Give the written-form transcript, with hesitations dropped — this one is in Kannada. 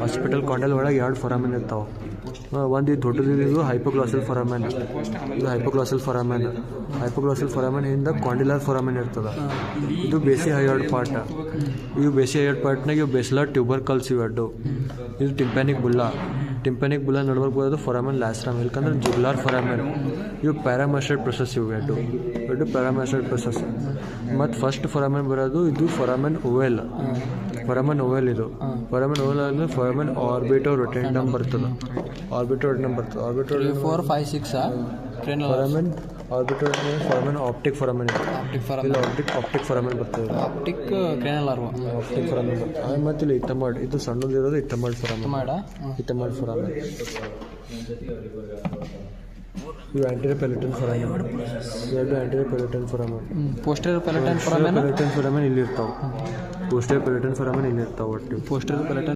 ಹಾಸ್ಪಿಟಲ್ ಕಾಂಡೆಲ್ ಒಳಗೆ 2 ಫೊರಾಮೆನ್ ಇರ್ತಾವೆ. ಒಂದು ಇದು ದೊಡ್ಡದು ಹೈಪೋಗ್ಲಾಸಲ್ ಫೊರಾಮೆನ್. ಇದು ಹೈಪೋಗ್ಲಾಸಲ್ ಫೊರಾಮೆನ್ ಹಿಂದೆ ಕಾಂಡಿಲರ್ ಫೊರಾಮೆನ್ ಇರ್ತದೆ. ಇದು ಬೇಸಿ ಹೈಯರ್ಡ್ ಪಾರ್ಟ್. ಬೇಸಿ ಹೈಯರ್ಡ್ ಪಾರ್ಟ್ನಾಗ ಇವು ಬೆಸ್ಲರ್ ಟ್ಯೂಬರ್ಕಲ್ಸ್ ಇವೆರಡು. ಇದು ಟಿಂಪ್ಯಾನಿಕ್ ಬುಲ್ಲ ನಡ್ಬರ್ಕ್ ಬರೋದು ಫೊರಾಮೆನ್ ಲ್ಯಾಸ್ರಮ್. ಇಲ್ಕಂದ್ರೆ ಜುಗ್ಲಾರ್ ಫೊರಾಮೆನ್. ಇವು ಪ್ಯಾರಾಮಾಸ್ಟೈಡ್ ಪ್ರೊಸೆಸ್. ಇವು ಎರಡು ಪ್ಯಾರಾಮಾಸ್ಟೈಡ್ ಪ್ರೊಸೆಸ್. ಮತ್ತು ಫಸ್ಟ್ ಫೊರಾಮೆನ್ ಬರೋದು ಇದು ಫೊರಾಮೆನ್ ಓವೆಲ್. ಇದು ಫೊರಾಮೆನ್ ಓವೆಲ್ ಆದ್ಮೇಲೆ ಫೊರಾಮೆನ್ ಆರ್ಬಿಟೋ ರೊಟೆಂಡಮ್ ಬರ್ತದೆ. 4, 5, 6 ಫೊರಾಮೆನ್ ಆರ್ಬಿಟೋ ಫೊರಾಮೆನ್ ಆಪ್ಟಿಕ್ ಫೊರಾಮೆನ್ ಫೊರಾಮೆನ್ ಬರ್ತದೆ. Optic cranial larva. Optic foramen ಬರ್ತದೆ. ಮತ್ತು ಇಲ್ಲಿ ಇಥಮಾಯ್ಡ್, ಇದು ಸಣ್ಣದಿರೋದು ಇಥಮಾಯ್ಡ್ ಫೊರಾಮೆನ್. ಇವು ಆಂಟೀರಿಯರ್ ಪೆಲೆಟನ್ ಫೊರಾಮೆನ್. ಎರಡು ಆಂಟೀರಿಯರ್ ಪೆಲೆಟನ್ ಫೊರಾಮೆನ್. ಪೋಸ್ಟೀರಿಯರ್ ಪೆಲೆಟನ್ ಫೊರಾಮೆನ್ ಇಲ್ಲಿ ಇರ್ತಾವೆ. ಪೋಸ್ಟೀರಿಯರ್ ಪೆಲೆಟನ್ ಫೊರಾಮೆನ್ ಇಲ್ಲಿ ಇರ್ತಾವೆ. ಒಟ್ಟು ಪೋಸ್ಟೀರಿಯರ್ ಪೆಲೆಟನ್